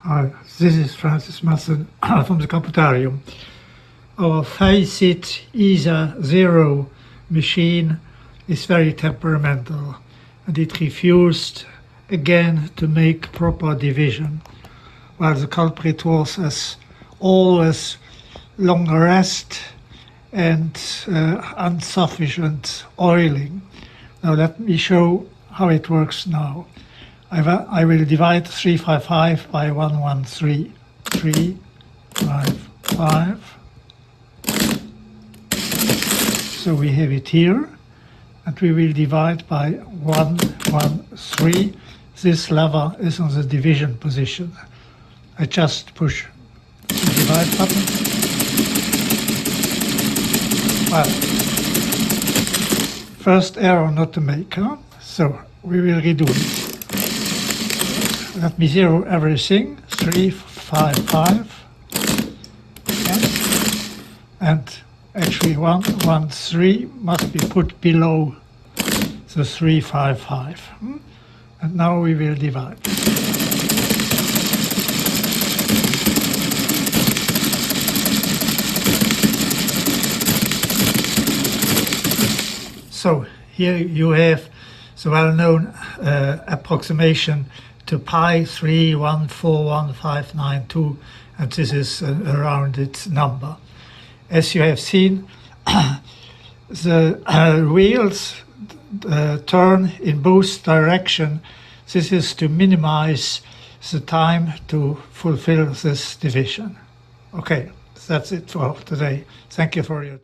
Hi, this is Francis Masson from the Computarium. Our FACIT ESA0 machine is very temperamental and it refused again to make proper division, while the culprit was as always long rest and insufficient oiling. Now let me show how it works now. I will divide 355 by 113. 355. So we have it here, and we will divide by 113. This lever is on the division position. I just push the divide button. Well, first error not to make, huh? So we will redo it. Let me zero everything. 355. Yes. And actually 113 must be put below the 355. And now we will divide. So here you have the well-known approximation to pi 3141592, and this is a rounded number. As you have seen, the wheels turn in both directions. This is to minimize the time to fulfill this division. Okay, that's it for today. Thank you for your attention.